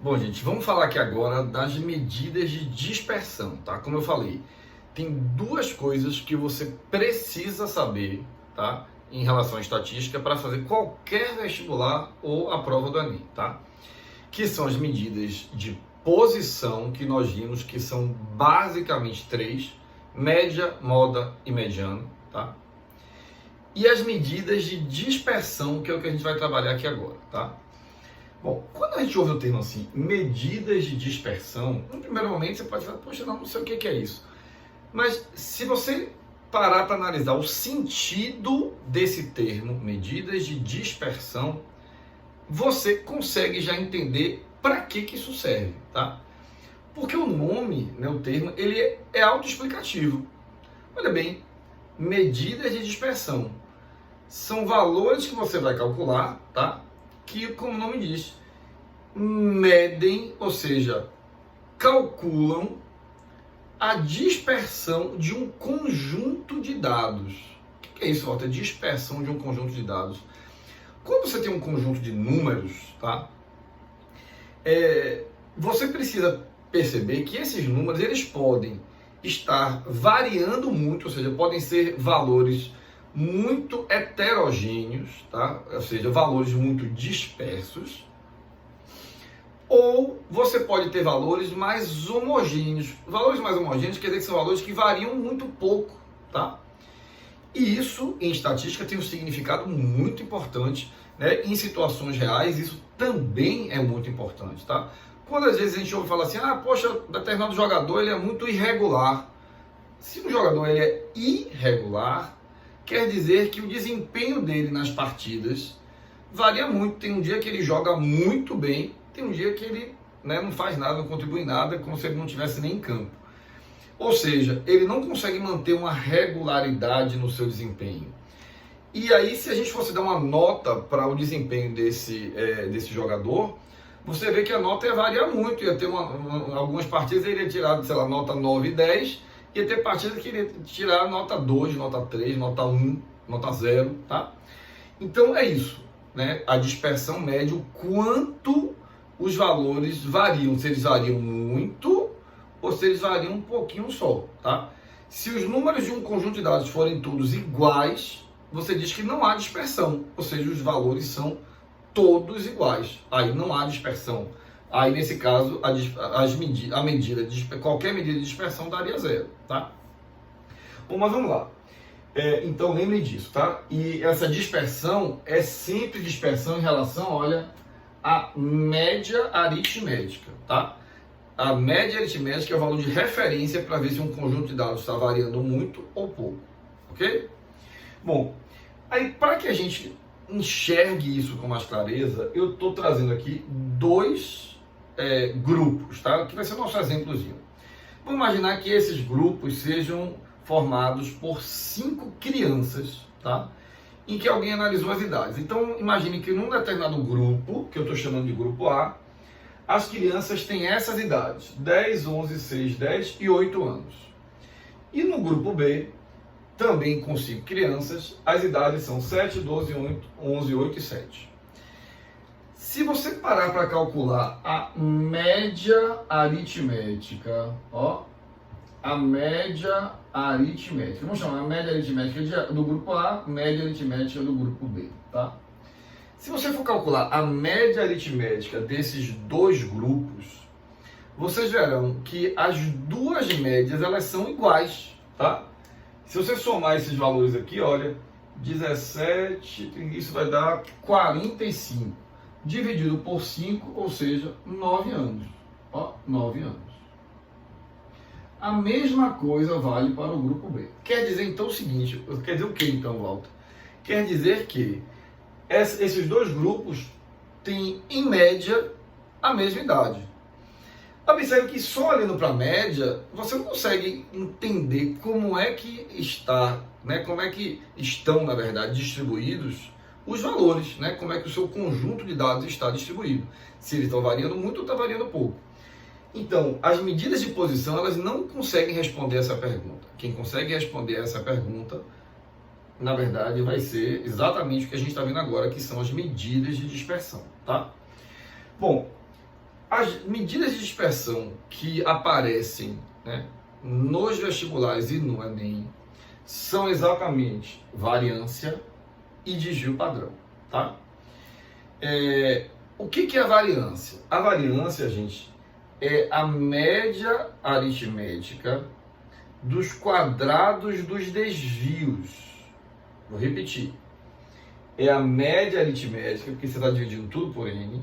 Bom, gente, vamos falar aqui agora das medidas de dispersão, tá? Como eu falei, tem duas coisas que você precisa saber, tá? Em relação à estatística para fazer qualquer vestibular ou a prova do Enem, tá? Que são as medidas de posição, que nós vimos que são basicamente três: média, moda e mediano, tá? E as medidas de dispersão, que é o que a gente vai trabalhar aqui agora, tá? Bom, quando a gente ouve o termo assim, medidas de dispersão, no primeiro momento você pode falar, poxa, não sei o que é isso. Mas se você parar para analisar o sentido desse termo, medidas de dispersão, você consegue já entender para que isso serve, tá? Porque o nome, né, o termo, ele é autoexplicativo. Olha bem, medidas de dispersão são valores que você vai calcular, tá? Que, como o nome diz, medem, ou seja, calculam a dispersão de um conjunto de dados. O que é isso, Walter? Dispersão de um conjunto de dados. Quando você tem um conjunto de números, tá? Você precisa perceber que esses números eles podem estar variando muito, ou seja, podem ser valores muito heterogêneos, tá? Ou seja, valores muito dispersos, ou você pode ter valores mais homogêneos. Valores mais homogêneos quer dizer que são valores que variam muito pouco, tá? E isso, em estatística, tem um significado muito importante, né? Em situações reais, isso também é muito importante, tá? Quando às vezes a gente ouve falar assim, poxa, determinado jogador ele é muito irregular. Se um jogador ele é irregular, quer dizer que o desempenho dele nas partidas varia muito. Tem um dia que ele joga muito bem, tem um dia que ele, né, não faz nada, não contribui em nada, como se ele não estivesse nem em campo. Ou seja, ele não consegue manter uma regularidade no seu desempenho. E aí, se a gente fosse dar uma nota para o desempenho desse jogador, você vê que a nota ia variar muito. Ia ter algumas partidas ele ia tirar, sei lá, nota 9 e 10, ia ter partidas que ele ia tirar nota 2, nota 3, nota 1, nota 0, tá? Então é isso, né? A dispersão mede o quanto os valores variam, se eles variam muito ou se eles variam um pouquinho só, tá? Se os números de um conjunto de dados forem todos iguais, você diz que não há dispersão, ou seja, os valores são todos iguais, aí não há dispersão. Aí, nesse caso, qualquer medida de dispersão daria zero, tá? Bom, mas vamos lá. Então, lembrem disso, tá? E essa dispersão é sempre dispersão em relação, olha, à média aritmética, tá? A média aritmética é o valor de referência para ver se um conjunto de dados está variando muito ou pouco, ok? Bom, aí para que a gente enxergue isso com mais clareza, eu estou trazendo aqui dois grupos, tá? Que vai ser o nosso exemplozinho. Vamos imaginar que esses grupos sejam formados por 5 crianças, tá? Em que alguém analisou as idades. Então, imagine que num determinado grupo, que eu estou chamando de grupo A, as crianças têm essas idades: 10, 11, 6, 10 e 8 anos. E no grupo B, também com 5 crianças, as idades são 7, 12, 11, 8 e 7. Se você parar para calcular a média aritmética, a média aritmética, vamos chamar a média aritmética do grupo A, média aritmética do grupo B, tá? Se você for calcular a média aritmética desses dois grupos, vocês verão que as duas médias elas são iguais, tá? Se você somar esses valores aqui, olha, 17, isso vai dar 45, dividido por 5, ou seja, 9 anos. 9 anos. A mesma coisa vale para o grupo B. Quer dizer então o seguinte, quer dizer o que então, Walter? Quer dizer que esses dois grupos têm, em média, a mesma idade. Observe que só olhando para a média, você não consegue entender como é que está, né? Como é que estão, na verdade, distribuídos os valores, né? Como é que o seu conjunto de dados está distribuído. Se eles estão variando muito ou está variando pouco. Então, as medidas de posição, elas não conseguem responder essa pergunta. Quem consegue responder essa pergunta, na verdade, vai ser exatamente o que a gente está vendo agora, que são as medidas de dispersão, tá? Bom, As medidas de dispersão que aparecem, né, nos vestibulares e no Enem são exatamente variância e desvio padrão, tá? O que é a variância? A variância, gente, é a média aritmética dos quadrados dos desvios. Vou repetir. É a média aritmética, porque você está dividindo tudo por N,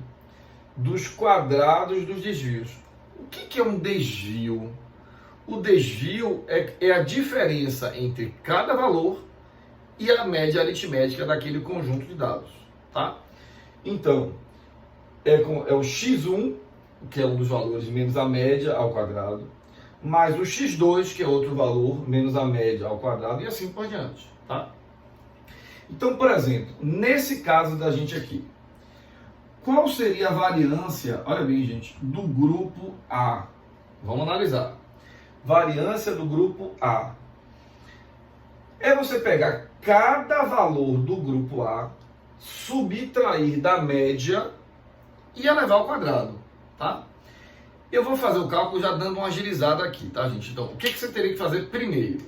dos quadrados dos desvios. O que é um desvio? O desvio é a diferença entre cada valor e a média aritmética daquele conjunto de dados, tá? Então, é o x1, que é um dos valores, menos a média ao quadrado, mais o x2, que é outro valor, menos a média ao quadrado, e assim por diante, tá? Então, por exemplo, nesse caso da gente aqui, qual seria a variância, olha bem, gente, do grupo A? Vamos analisar. Variância do grupo A. É você pegar cada valor do grupo A, subtrair da média e elevar ao quadrado, tá? Eu vou fazer o cálculo já dando uma agilizada aqui, tá, gente? Então, o que você teria que fazer primeiro?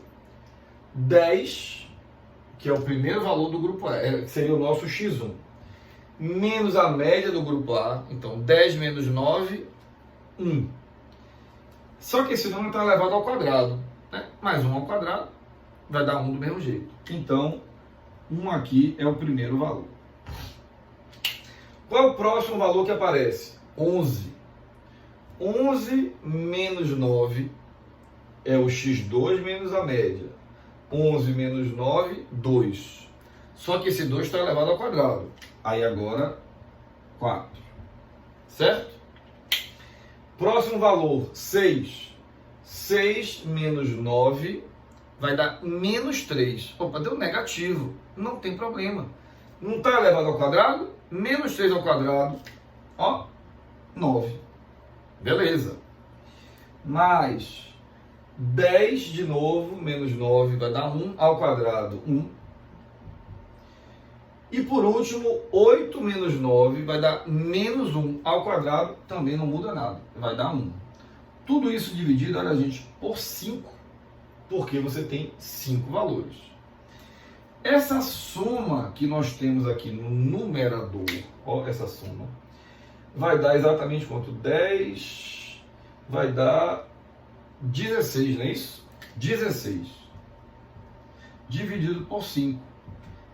10, que é o primeiro valor do grupo A, que seria o nosso x1, menos a média do grupo A, então 10 menos 9, 1. Só que esse número está elevado ao quadrado, né? Mais 1 ao quadrado vai dar 1 do mesmo jeito. Então, 1 aqui é o primeiro valor. Qual é o próximo valor que aparece? 11. 11 menos 9 é o x2 menos a média. 11 menos 9, 2. Só que esse 2 está elevado ao quadrado. Aí agora, 4. Certo? Próximo valor, 6. 6 menos 9 vai dar menos 3. Opa, deu negativo. Não tem problema. Não está elevado ao quadrado? Menos 3 ao quadrado. Ó, 9. Beleza. Mais 10 de novo, menos 9 vai dar 1 ao quadrado, 1. E por último, 8 menos 9 vai dar menos 1 ao quadrado, também não muda nada, vai dar 1. Tudo isso dividido, olha gente, por 5, porque você tem 5 valores. Essa soma que nós temos aqui no numerador, ó, essa soma, vai dar exatamente quanto? 10, vai dar 16, não é isso? 16 dividido por 5.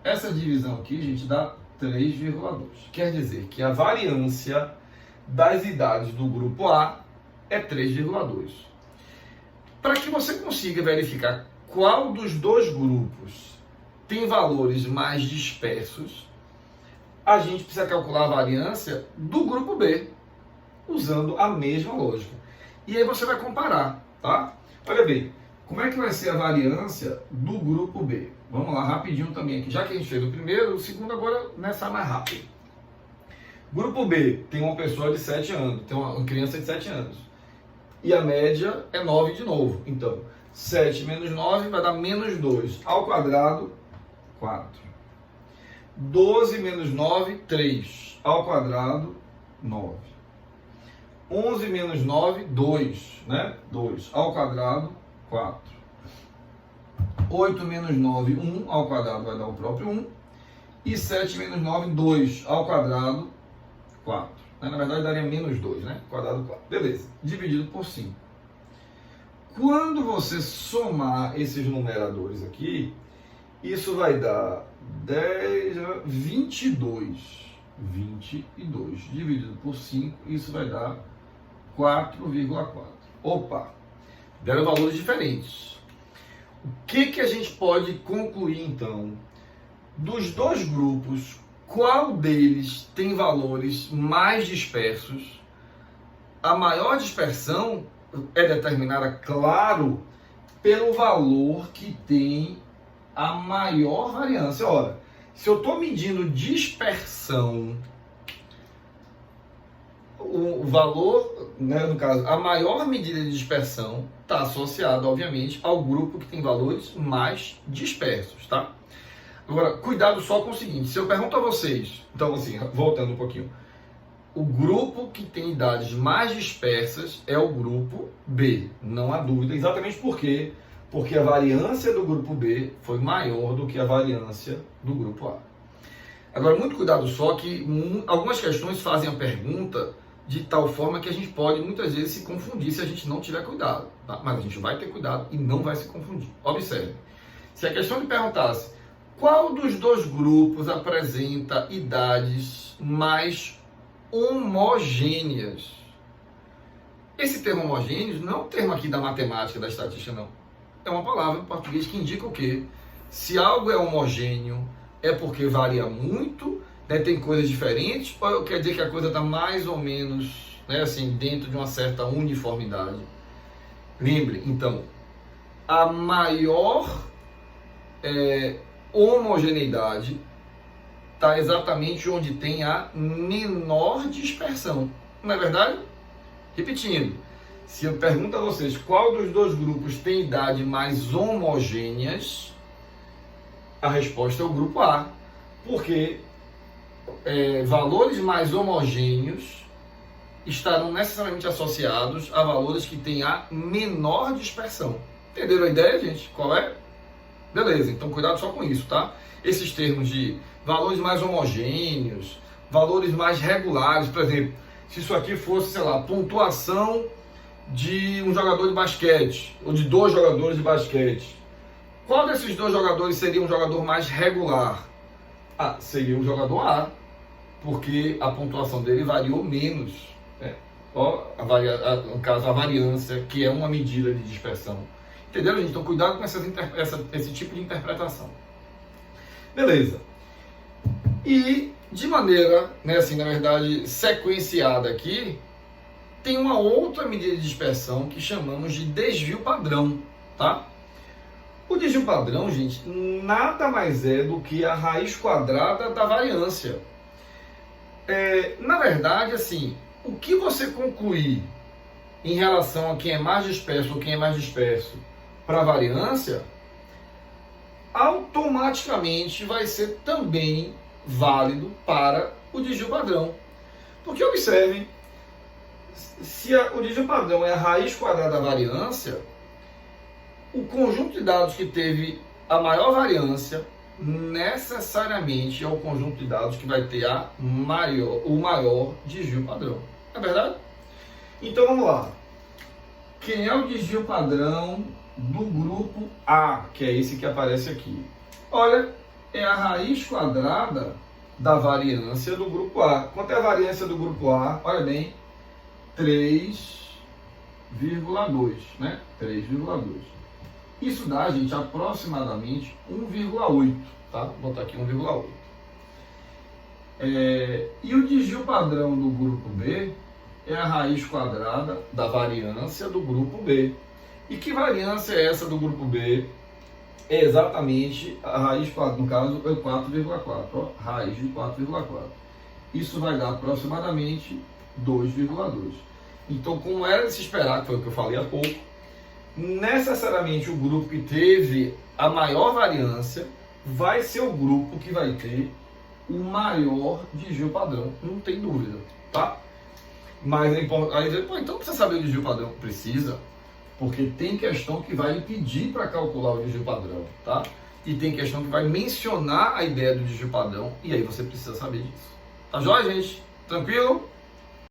Essa divisão aqui, gente, dá 3,2. Quer dizer que a variância das idades do grupo A é 3,2. Para que você consiga verificar qual dos dois grupos tem valores mais dispersos, a gente precisa calcular a variância do grupo B, usando a mesma lógica. E aí você vai comparar, tá? Olha bem, como é que vai ser a variância do grupo B? Vamos lá, rapidinho também aqui. Já que a gente fez o primeiro, o segundo agora nessa mais rápido. Grupo B tem uma pessoa de 7 anos, tem uma criança de 7 anos. E a média é 9 de novo. Então, 7 menos 9 vai dar menos 2. Ao quadrado, 4. 12 menos 9, 3. Ao quadrado, 9. 11 menos 9, 2. Né? 2. Ao quadrado, 4. 8 menos 9, 1. Ao quadrado vai dar o próprio 1. E 7 menos 9, 2. Ao quadrado, 4. Na verdade, daria menos 2, né? Quadrado 4. Beleza. Dividido por 5. Quando você somar esses numeradores aqui, isso vai dar 10, 22. 22 dividido por 5, isso vai dar 4,4. Opa! Deram valores diferentes. O que a gente pode concluir, então? Dos dois grupos, qual deles tem valores mais dispersos? A maior dispersão é determinada, claro, pelo valor que tem a maior variância. Ora, se eu estou medindo dispersão, o valor, né, no caso, a maior medida de dispersão está associada, obviamente, ao grupo que tem valores mais dispersos, tá? Agora, cuidado só com o seguinte, se eu pergunto a vocês, então assim, voltando um pouquinho, o grupo que tem idades mais dispersas é o grupo B, não há dúvida. Exatamente por quê? Porque a variância do grupo B foi maior do que a variância do grupo A. Agora, muito cuidado só que algumas questões fazem a pergunta de tal forma que a gente pode muitas vezes se confundir se a gente não tiver cuidado, tá? Mas a gente vai ter cuidado e não vai se confundir. Observe, se a questão lhe perguntasse qual dos dois grupos apresenta idades mais homogêneas, esse termo homogêneos não é um termo aqui da matemática, da estatística, não. É uma palavra em português que indica o quê? Se algo é homogêneo, é porque varia muito, né, tem coisas diferentes, ou quer dizer que a coisa está mais ou menos, né, assim, dentro de uma certa uniformidade. Lembre, então, a maior homogeneidade está exatamente onde tem a menor dispersão. Não é verdade? Repetindo, se eu pergunto a vocês qual dos dois grupos tem idade mais homogêneas, a resposta é o grupo A, porque valores mais homogêneos estarão necessariamente associados a valores que têm a menor dispersão. Entenderam a ideia, gente? Qual é? Beleza, então cuidado só com isso, tá? Esses termos de valores mais homogêneos, valores mais regulares, por exemplo, se isso aqui fosse, sei lá, pontuação de um jogador de basquete, ou de dois jogadores de basquete, qual desses dois jogadores seria um jogador mais regular? Ah, seria o jogador A, porque a pontuação dele variou menos. Né? No caso, a variância, que é uma medida de dispersão. Entenderam, gente? Então, cuidado com esse tipo de interpretação. Beleza. E, de maneira, né, assim, na verdade, sequenciada aqui, tem uma outra medida de dispersão que chamamos de desvio padrão, tá? O desvio padrão, gente, nada mais é do que a raiz quadrada da variância. Na verdade, assim, o que você concluir em relação a quem é mais disperso ou quem é mais disperso para a variância, automaticamente vai ser também válido para o desvio padrão. Porque observem, se o desvio padrão é a raiz quadrada da variância, o conjunto de dados que teve a maior variância necessariamente é o conjunto de dados que vai ter o maior desvio padrão. É verdade? Então vamos lá. Quem é o desvio padrão do grupo A, que é esse que aparece aqui? Olha, é a raiz quadrada da variância do grupo A. Quanto é a variância do grupo A? Olha bem, 3,2, né? 3,2. Isso dá, gente, aproximadamente 1,8, tá? Vou botar aqui 1,8. E o desvio padrão do grupo B é a raiz quadrada da variância do grupo B. E que variância é essa do grupo B? É exatamente a raiz quadrada, no caso é 4,4, raiz de 4,4. Isso vai dar aproximadamente 2,2. Então, como era de se esperar, que foi o que eu falei há pouco, necessariamente o grupo que teve a maior variância vai ser o grupo que vai ter o maior desvio padrão, não tem dúvida, tá? Mas é importante, aí então precisa saber o desvio padrão? Precisa, porque tem questão que vai lhe pedir para calcular o desvio padrão, tá? E tem questão que vai mencionar a ideia do desvio padrão, e aí você precisa saber disso. Tá joia, gente? Tranquilo?